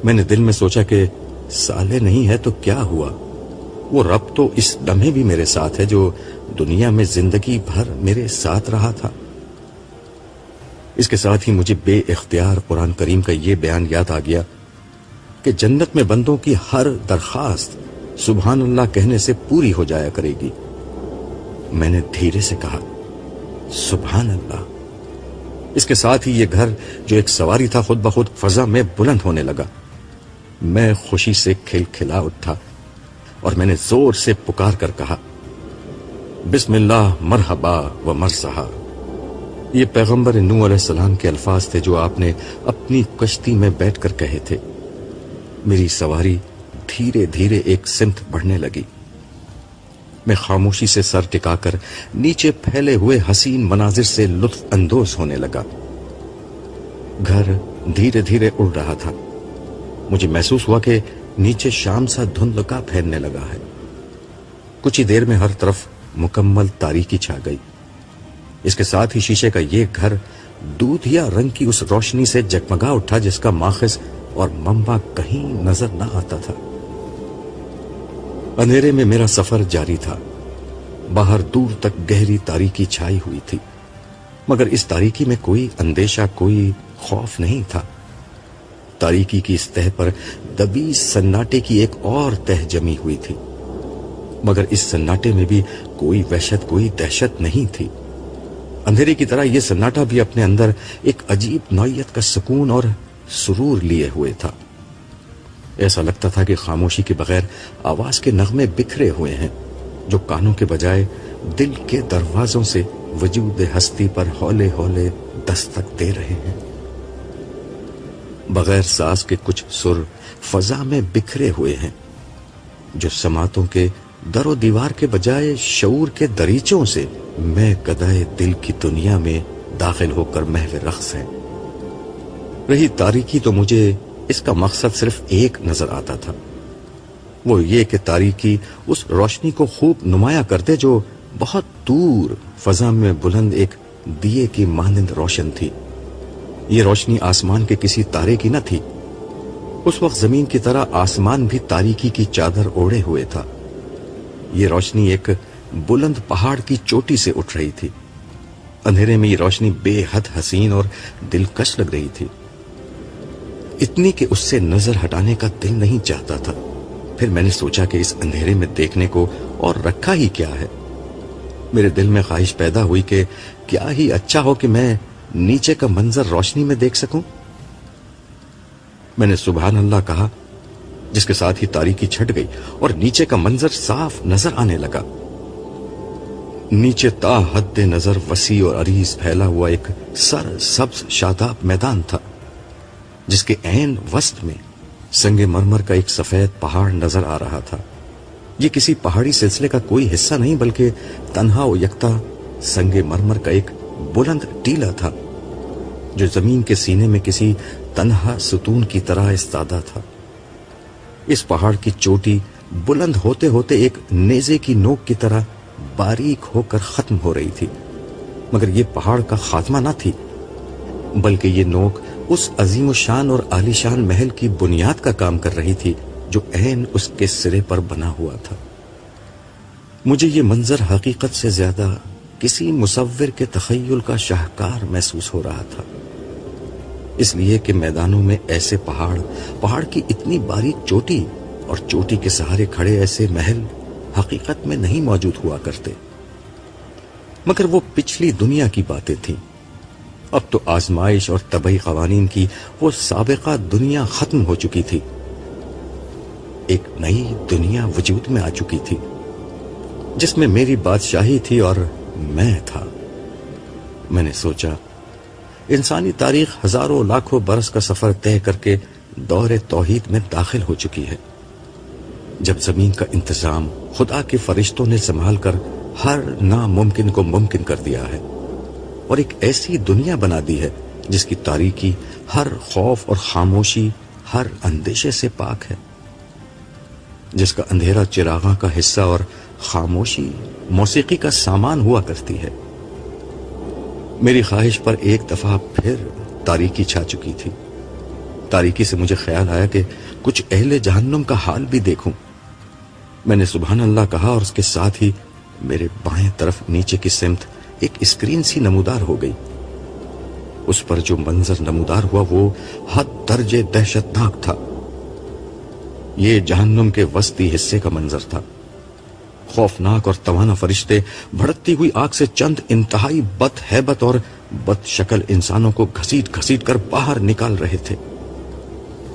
میں نے دل میں سوچا کہ سالے نہیں ہے تو کیا ہوا، وہ رب تو اس لمحے بھی میرے ساتھ ہے جو دنیا میں زندگی بھر میرے ساتھ رہا تھا۔ اس کے ساتھ ہی مجھے بے اختیار قرآن کریم کا یہ بیان یاد آ گیا کہ جنت میں بندوں کی ہر درخواست سبحان اللہ کہنے سے پوری ہو جایا کرے گی۔ میں نے دھیرے سے کہا سبحان اللہ۔ اس کے ساتھ ہی یہ گھر جو ایک سواری تھا خود بخود فضا میں بلند ہونے لگا۔ میں خوشی سے کھلکھلا اٹھا اور میں نے زور سے پکار کر کہا بسم اللہ مرحبا و مرحبا۔ یہ پیغمبر نوح علیہ السلام کے الفاظ تھے جو آپ نے اپنی کشتی میں بیٹھ کر کہے تھے۔ میری سواری دھیرے دھیرے ایک سمت بڑھنے لگی۔ میں خاموشی سے سر ٹکا کر نیچے پھیلے ہوئے حسین مناظر سے لطف اندوز ہونے لگا۔ گھر دھیرے دھیرے اڑ رہا تھا۔ مجھے محسوس ہوا کہ نیچے شام سا دھندلا پھیلنے لگا ہے۔ کچھ ہی دیر میں ہر طرف مکمل تاریکی چھا گئی۔ اس کے ساتھ ہی شیشے کا یہ گھر دودھیا رنگ کی اس روشنی سے جگمگا اٹھا جس کا ماخذ اور منبع کہیں نظر نہ آتا تھا۔ اندھیرے میں میرا سفر جاری تھا۔ باہر دور تک گہری تاریکی چھائی ہوئی تھی، مگر اس تاریکی میں کوئی اندیشہ، کوئی خوف نہیں تھا۔ تاریکی کی اس تہ پر دبی سناٹے کی ایک اور تہ جمی ہوئی تھی، مگر اس سناٹے میں بھی کوئی وحشت، کوئی دہشت نہیں تھی۔ اندھیرے کی طرح یہ سناٹا بھی اپنے اندر ایک عجیب نوعیت کا سکون اور سرور لیے ہوئے تھا۔ ایسا لگتا تھا کہ خاموشی کے بغیر آواز کے نغمے بکھرے ہوئے ہیں جو کانوں کے بجائے دل کے دروازوں سے وجود ہستی پر ہولے ہولے دستک دے رہے ہیں۔ بغیر ساز کے کچھ سر فضا میں بکھرے ہوئے ہیں جو سماعتوں کے در و دیوار کے بجائے شعور کے دریچوں سے میں گدائے دل کی دنیا میں داخل ہو کر محو رقص ہیں۔ رہی تاریکی تو مجھے اس کا مقصد صرف ایک نظر آتا تھا، وہ یہ کہ تاریکی اس روشنی کو خوب نمایاں کرتے جو بہت دور فضا میں بلند ایک دیے کی مانند روشن تھی۔ یہ روشنی آسمان کے کسی تارے کی نہ تھی۔ اس وقت زمین کی طرح آسمان بھی تاریکی کی چادر اوڑھے ہوئے تھا۔ یہ روشنی ایک بلند پہاڑ کی چوٹی سے اٹھ رہی تھی۔ اندھیرے میں یہ روشنی بے حد حسین اور دلکش لگ رہی تھی، اتنی کہ اس سے نظر ہٹانے کا دل نہیں چاہتا تھا۔ پھر میں نے سوچا کہ اس اندھیرے میں دیکھنے کو اور رکھا ہی کیا ہے۔ میرے دل میں خواہش پیدا ہوئی کہ کیا ہی اچھا ہو کہ میں نیچے کا منظر روشنی میں دیکھ سکوں۔ میں نے سبحان اللہ کہا، جس کے ساتھ ہی تاریکی چھٹ گئی اور نیچے کا منظر صاف نظر آنے لگا۔ نیچے تا حد نظر وسیع اور عریض پھیلا ہوا ایک سر سبز شاداب میدان تھا، جس کے عین وسط میں سنگ مرمر کا ایک سفید پہاڑ نظر آ رہا تھا۔ یہ کسی پہاڑی سلسلے کا کوئی حصہ نہیں بلکہ تنہا و یکتا سنگ مرمر کا ایک بلند ٹیلہ تھا جو زمین کے سینے میں کسی تنہا ستون کی طرح استادہ تھا۔ اس پہاڑ کی چوٹی بلند ہوتے ہوتے ایک نیزے کی نوک کی طرح باریک ہو کر ختم ہو رہی تھی، مگر یہ پہاڑ کا خاتمہ نہ تھی، بلکہ یہ نوک اس عظیم و شان اور عالی شان محل کی بنیاد کا کام کر رہی تھی جو عین اس کے سرے پر بنا ہوا تھا۔ مجھے یہ منظر حقیقت سے زیادہ کسی مصور کے تخیل کا شاہکار محسوس ہو رہا تھا، اس لیے کہ میدانوں میں ایسے پہاڑ کی اتنی باریک چوٹی اور چوٹی کے سہارے کھڑے ایسے محل حقیقت میں نہیں موجود ہوا کرتے۔ مگر وہ پچھلی دنیا کی باتیں تھیں، اب تو آزمائش اور طبعی قوانین کی وہ سابقہ دنیا ختم ہو چکی تھی، ایک نئی دنیا وجود میں آ چکی تھی جس میں میری بادشاہی تھی اور میں تھا۔ میں نے سوچا انسانی تاریخ ہزاروں لاکھوں برس کا سفر طے کر کے دور توحید میں داخل ہو چکی ہے، جب زمین کا انتظام خدا کے فرشتوں نے سنبھال کر ہر ناممکن کو ممکن کر دیا ہے اور ایک ایسی دنیا بنا دی ہے جس کی تاریکی ہر خوف اور خاموشی، ہر اندیشے سے پاک ہے، جس کا اندھیرا چراغاں کا حصہ اور خاموشی موسیقی کا سامان ہوا کرتی ہے۔ میری خواہش پر ایک دفعہ پھر تاریکی چھا چکی تھی۔ تاریکی سے مجھے خیال آیا کہ کچھ اہل جہنم کا حال بھی دیکھوں۔ میں نے سبحان اللہ کہا اور اس کے ساتھ ہی میرے بائیں طرف نیچے کی سمت ایک اسکرین سی نمودار ہو گئی۔ اس پر جو منظر نمودار ہوا وہ حد درجے دہشتناک تھا۔ یہ جہنم کے وسطی حصے کا منظر تھا۔ خوفناک اور توانا فرشتے بھڑکتی ہوئی آگ سے چند انتہائی بد ہیبت اور بد شکل انسانوں کو گھسیٹ گھسیٹ کر باہر نکال رہے تھے۔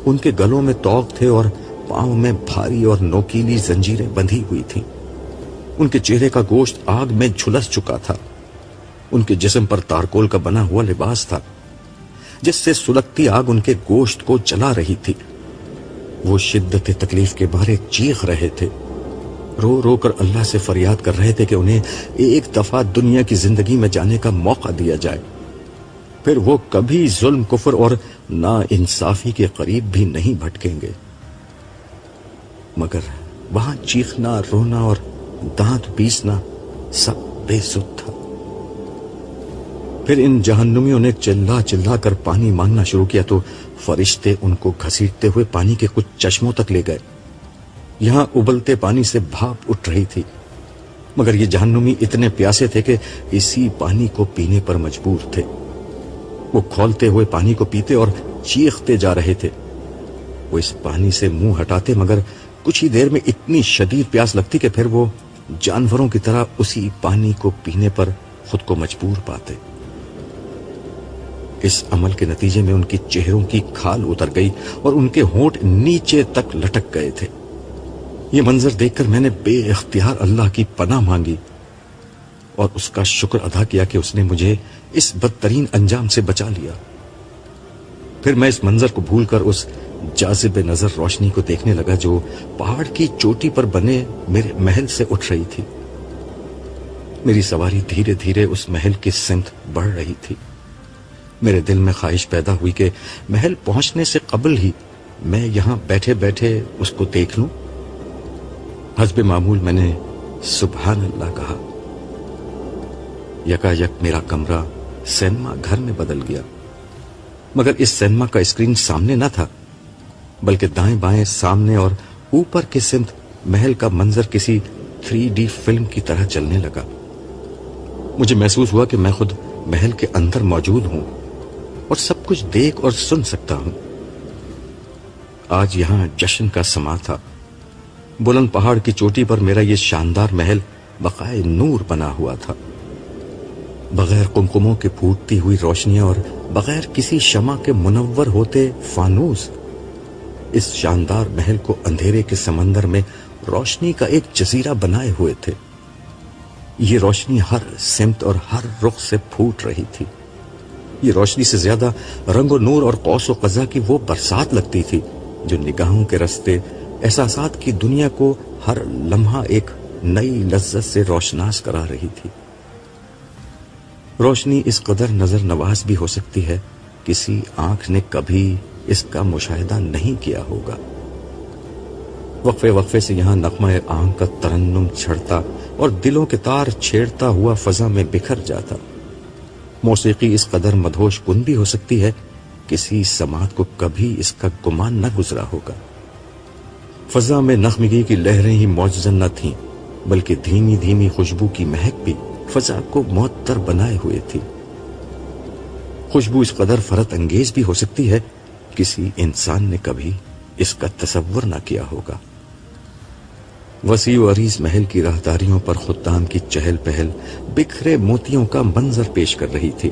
ان کے گلوں میں طوق تھے اور پاؤں میں بھاری اور نوکیلی زنجیریں بندھی ہوئی تھیں۔ ان کے چہرے کا گوشت آگ میں جھلس چکا تھا۔ ان کے جسم پر تارکول کا بنا ہوا لباس تھا جس سے سلگتی آگ ان کے گوشت کو جلا رہی تھی۔ وہ شدت تکلیف کے مارے چیخ رہے تھے، رو رو کر اللہ سے فریاد کر رہے تھے کہ انہیں ایک دفعہ دنیا کی زندگی میں جانے کا موقع دیا جائے، پھر وہ کبھی ظلم، کفر اور نا انصافی کے قریب بھی نہیں بھٹکیں گے۔ مگر وہاں چیخنا، رونا اور دانت پیسنا سب بے سود تھا۔ پھر ان جہنمیوں نے چلا چلا کر پانی مانگنا شروع کیا تو فرشتے ان کو گھسیٹتے ہوئے پانی کے کچھ چشموں تک لے گئے۔ یہاں ابلتے پانی سے بھاپ اٹھ رہی تھی، مگر یہ جہنمی اتنے پیاسے تھے کہ اسی پانی کو پینے پر مجبور تھے۔ وہ کھولتے ہوئے پانی کو پیتے اور چیختے جا رہے تھے۔ وہ اس پانی سے منہ ہٹاتے مگر کچھ ہی دیر میں اتنی شدید پیاس لگتی کہ پھر وہ جانوروں کی طرح اسی پانی کو پینے پر خود کو مجبور پاتے۔ اس عمل کے نتیجے میں ان کی چہروں کی کھال اتر گئی اور ان کے ہونٹ نیچے تک لٹک گئے تھے۔ یہ منظر دیکھ کر میں نے بے اختیار اللہ کی پناہ مانگی اور اس کا شکر ادا کیا کہ اس نے مجھے اس بدترین انجام سے بچا لیا۔ پھر میں اس منظر کو بھول کر اس جاذب نظر روشنی کو دیکھنے لگا جو پہاڑ کی چوٹی پر بنے میرے محل سے اٹھ رہی تھی۔ میری سواری دھیرے دھیرے اس محل کی سمت بڑھ رہی تھی۔ میرے دل میں خواہش پیدا ہوئی کہ محل پہنچنے سے قبل ہی میں یہاں بیٹھے بیٹھے اس کو دیکھ لوں۔ حسب معمول میں نے سبحان اللہ کہا۔ یکا یک میرا کمرہ سینما گھر میں بدل گیا، مگر اس سینما کا اسکرین سامنے نہ تھا، بلکہ دائیں بائیں، سامنے اور اوپر کی سمت محل کا منظر کسی 3D فلم کی طرح چلنے لگا۔ مجھے محسوس ہوا کہ میں خود محل کے اندر موجود ہوں اور سب کچھ دیکھ اور سن سکتا ہوں۔ آج یہاں جشن کا سما تھا۔ بلند پہاڑ کی چوٹی پر میرا یہ شاندار محل بقائے نور بنا ہوا تھا، بغیر قمقموں کے پھوٹتی ہوئی روشنیاں اور بغیر کسی شمع کے منور ہوتے فانوس اس شاندار محل کو اندھیرے کے سمندر میں روشنی کا ایک جزیرہ بنائے ہوئے تھے۔ یہ روشنی ہر سمت اور ہر رخ سے پھوٹ رہی تھی۔ یہ روشنی سے زیادہ رنگ و نور اور قوس و قزح کی وہ برسات لگتی تھی جو نگاہوں کے رستے احساسات کی دنیا کو ہر لمحہ ایک نئی لذت سے روشناس کرا رہی تھی۔ روشنی اس قدر نظر نواز بھی ہو سکتی ہے، کسی آنکھ نے کبھی اس کا مشاہدہ نہیں کیا ہوگا۔ وقفے وقفے سے یہاں نغمہ آنکھ کا ترنم چھڑتا اور دلوں کے تار چھیڑتا ہوا فضا میں بکھر جاتا۔ موسیقی اس قدر مدہوش کن بھی ہو سکتی ہے، کسی سماعت کو کبھی اس کا گمان نہ گزرا ہوگا۔ فضا میں نغمگی کی لہریں ہی معجزہ نہ تھیں، بلکہ دھیمی دھیمی خوشبو کی مہک بھی فضا کو معطر بنائے ہوئے تھی۔ خوشبو اس قدر فرحت انگیز بھی ہو سکتی ہے، کسی انسان نے کبھی اس کا تصور نہ کیا ہوگا۔ وسیع و عریض محل کی راہداریوں پر خدام کی چہل پہل بکھرے موتیوں کا منظر پیش کر رہی تھی۔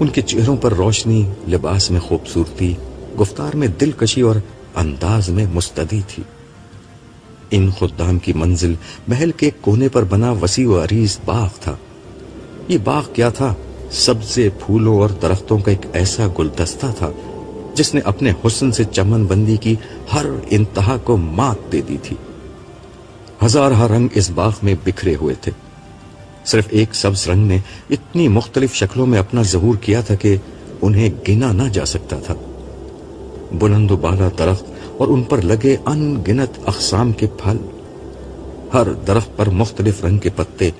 ان کے چہروں پر روشنی، لباس میں خوبصورتی، گفتار میں دلکشی اور انداز میں مستدی تھی۔ ان خدام کی منزل محل کے کونے پر بنا وسیع و عریض باغ تھا۔ یہ باغ کیا تھا؟ سبزے، پھولوں اور درختوں کا ایک ایسا گلدستہ تھا جس نے اپنے حسن سے چمن بندی کی ہر انتہا کو مات دے دی تھی۔ ہزارہ رنگ اس باغ میں بکھرے ہوئے تھے۔ صرف ایک سبز رنگ نے اتنی مختلف شکلوں میں اپنا ظہور کیا تھا کہ انہیں گنا نہ جا سکتا تھا۔ بلند و بالا درخت اور ان پر لگے ان گنت اقسام کے پھل، ہر درخت پر مختلف رنگ کے پتے،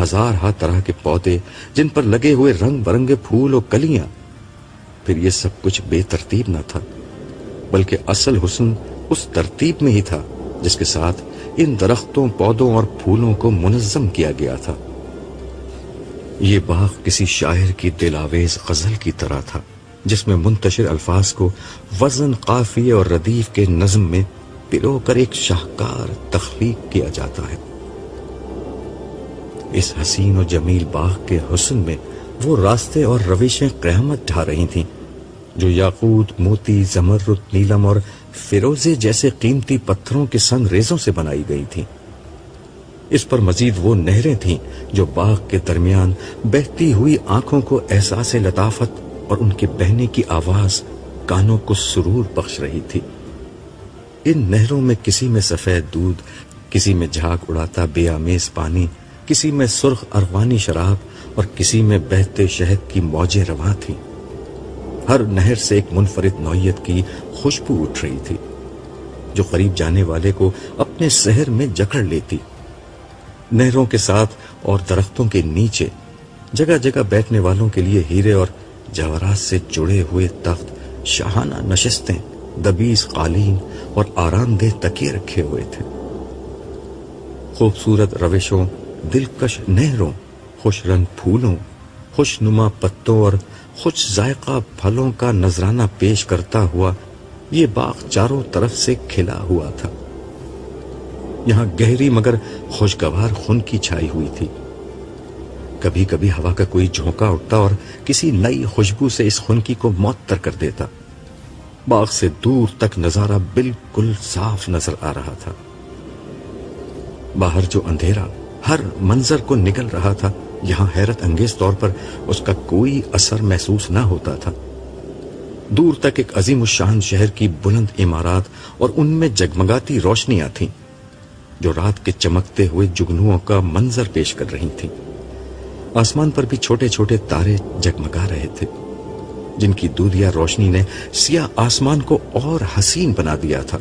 ہزارہ طرح کے پودے جن پر لگے ہوئے رنگ برنگے پھول و کلیاں، پھر یہ سب کچھ بے ترتیب نہ تھا، بلکہ اصل حسن اس ترتیب میں ہی تھا جس کے ساتھ ان درختوں، پودوں اور پھولوں کو منظم کیا گیا تھا۔ یہ باغ کسی شاعر کی دلاویز غزل کی طرح تھا، جس میں منتشر الفاظ کو وزن، قافیے اور ردیف کے نظم میں پرو کر ایک شاہکار تخلیق کیا جاتا ہے۔ اس حسین و جمیل باغ کے حسن میں وہ راستے اور روشیں قیامت ڈھا رہی تھیں جو یاقوت، موتی، زمرد، نیلم اور فیروزے جیسے قیمتی پتھروں کے سنگ ریزوں سے بنائی گئی تھیں۔ اس پر مزید وہ نہریں تھیں جو باغ کے درمیان بہتی ہوئی آنکھوں کو احساس لطافت اور ان کے بہنے کی آواز کانوں کو سرور بخش رہی تھی۔ ان نہروں میں کسی میں سفید دودھ، کسی میں جھاگ اڑاتا بے آمیز پانی، کسی میں سرخ ارغوانی شراب اور کسی میں بہتے شہد کی موجیں رواں تھیں۔ ہر نہر سے ایک منفرد نوعیت کی خوشبو اٹھ رہی تھی جو قریب جانے والے کو اپنے سحر میں جکڑ لیتی۔ نہروں کے ساتھ اور درختوں کے نیچے جگہ جگہ بیٹھنے والوں کے لیے ہیرے اور جواہرات سے جڑے ہوئے تخت، شاہانہ نشستیں، دبیس قالین اور آرام دہ تکیے رکھے ہوئے تھے۔ خوبصورت روشوں، دلکش نہروں، خوش رنگ پھولوں، خوش نما پتوں اور خوش ذائقہ پھلوں کا نذرانہ پیش کرتا ہوا یہ باغ چاروں طرف سے کھلا ہوا تھا۔ یہاں گہری مگر خوشگوار خنکی چھائی ہوئی تھی۔ کبھی کبھی ہوا کا کوئی جھونکا اٹھتا اور کسی نئی خوشبو سے اس خنکی کو معطر کر دیتا۔ باغ سے دور تک نظارہ بالکل صاف نظر آ رہا تھا۔ باہر جو اندھیرا ہر منظر کو نگل رہا تھا، یہاں حیرت انگیز طور پر اس کا کوئی اثر محسوس نہ ہوتا تھا۔ دور تک ایک عظیم الشان شہر کی بلند عمارات اور ان میں جگمگاتی روشنیاں تھیں جو رات کے چمکتے ہوئے جگنوؤں کا منظر پیش کر رہی تھیں۔ آسمان پر بھی چھوٹے چھوٹے تارے جگمگا رہے تھے جن کی دودھیا روشنی نے سیاہ آسمان کو اور حسین بنا دیا تھا۔